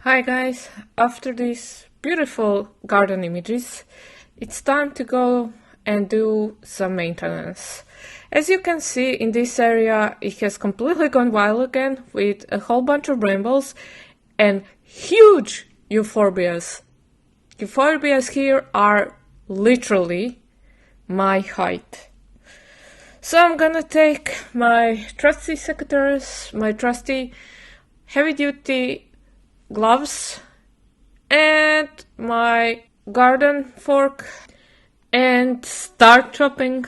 Hi guys, after these beautiful garden images, it's time to go and do some maintenance. As you can see, in this area it has completely gone wild again with a whole bunch of brambles and huge euphorbias. Euphorbias here are literally my height. So I'm gonna take my trusty secateurs, my trusty heavy-duty gloves and my garden fork and start chopping.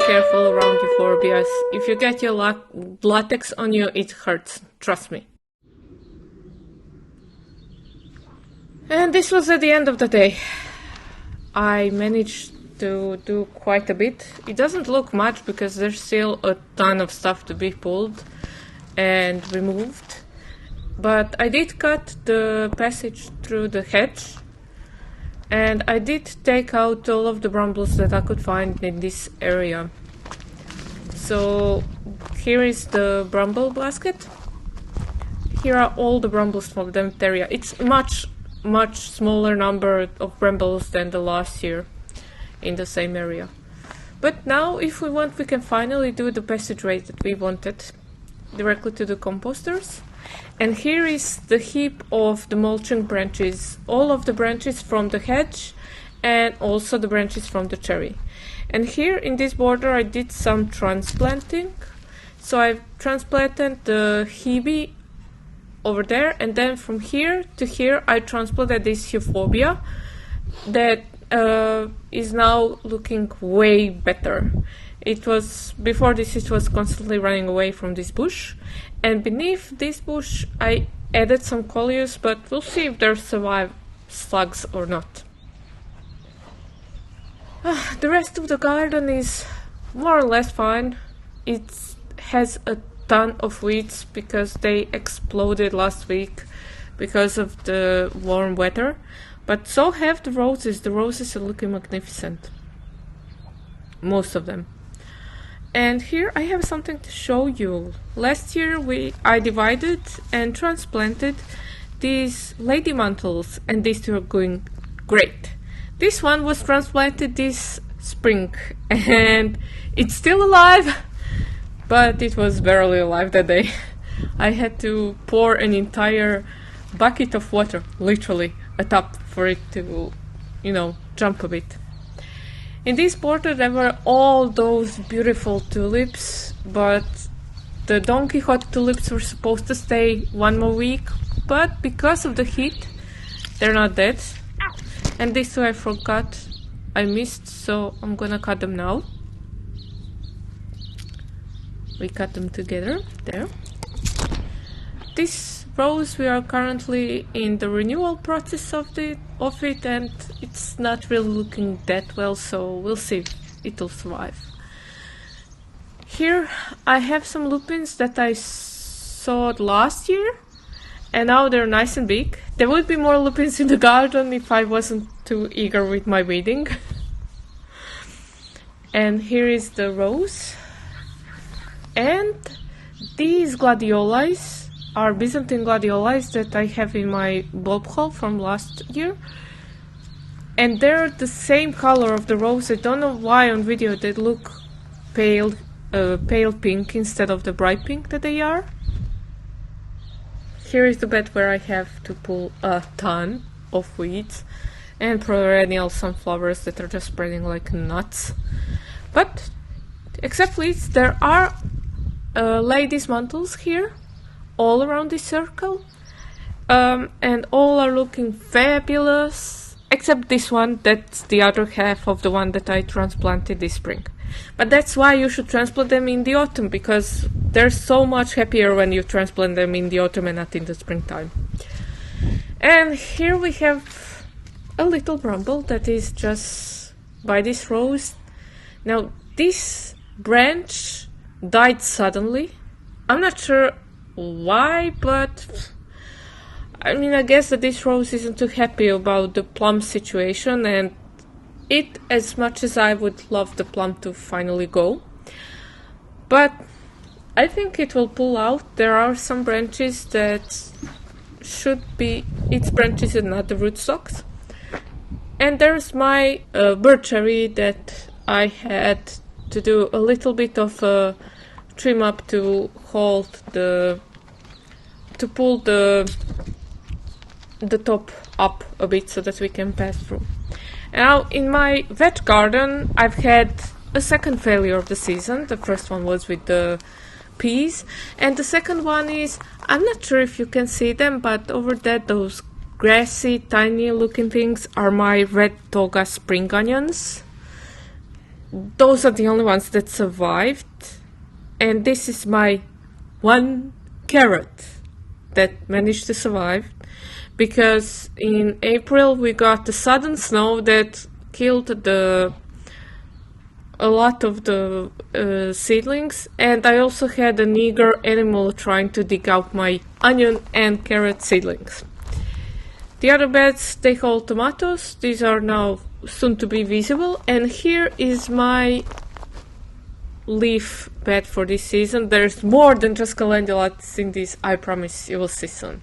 Careful around euphorbias. If you get your latex on you, it hurts. Trust me. And this was at the end of the day. I managed to do quite a bit. It doesn't look much because there's still a ton of stuff to be pulled and removed. But I did cut the passage through the hedge. And I did take out all of the brambles that I could find in this area. So here is the bramble basket. Here are all the brambles from that area. It's much smaller number of brambles than the last year in the same area. But now if we want, we can finally do the passageway that we wanted directly to the composters. And here is the heap of the mulching branches, all of the branches from the hedge and also the branches from the cherry. And here in this border I did some transplanting. So I've transplanted the hebe over there, and then from here to here I transplanted this euphorbia that is now looking way better. It was, before this, it was constantly running away from this bush, and beneath this bush I added some coleus, but we'll see if they survive slugs or not. The rest of the garden is more or less fine. It has a ton of weeds because they exploded last week because of the warm weather, but so have the roses. The roses are looking magnificent, most of them. And here I have something to show you. Last year I divided and transplanted these lady mantles, and these two are going great. This one was transplanted this spring and it's still alive, but it was barely alive that day. I had to pour an entire bucket of water, literally a tub, for it to, jump a bit. In this border there were all those beautiful tulips, but the Don Quixote tulips were supposed to stay one more week, but because of the heat they're not dead. And these two I forgot, I missed, so I'm gonna cut them now. We cut them together, there. This rose, we are currently in the renewal process of it, and it's not really looking that well, so we'll see if it'll survive. Here I have some lupins that I sowed last year, and now they're nice and big. There would be more lupins in the garden if I wasn't too eager with my weeding. And here is the rose. And these gladiolus are Byzantine gladiolus that I have in my bulb haul from last year. And they're the same color of the rose. I don't know why on video they look pale pink instead of the bright pink that they are. Here is the bed where I have to pull a ton of weeds and perennial sunflowers that are just spreading like nuts. But except weeds, there are ladies' mantles here all around this circle, and all are looking fabulous, except this one. That's the other half of the one that I transplanted this spring. But that's why you should transplant them in the autumn, because they're so much happier when you transplant them in the autumn and not in the springtime. And here we have a little bramble that is just by this rose. Now this branch died suddenly. I'm not sure why, but I guess that this rose isn't too happy about the plum situation, and it, as much as I would love the plum to finally go, but I think it will pull out. There are some branches that should be its branches and not the rootstocks. And there's my bird cherry that I had to do a little bit of a trim up to pull the top up a bit so that we can pass through. Now in my veg garden I've had a second failure of the season. The first one was with the peas, and the second one is, I'm not sure if you can see them, but over there those grassy tiny looking things are my red toga spring onions. Those are the only ones that survived, and this is my one carrot that managed to survive, because in April we got a sudden snow that killed a lot of the seedlings, and I also had an eager animal trying to dig out my onion and carrot seedlings. The other beds, they hold tomatoes. These are now soon to be visible, and here is my leaf bed for this season. There's more than just calendula's in this, I promise you will see soon.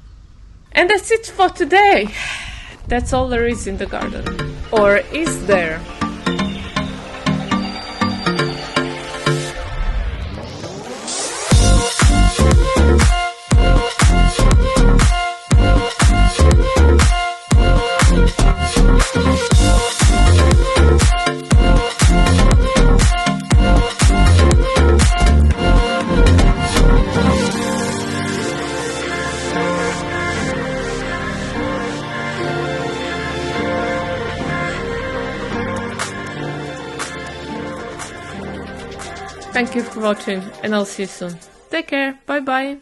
And that's it for today. That's all there is in the garden. Or is there? Thank you for watching and I'll see you soon. Take care, bye bye!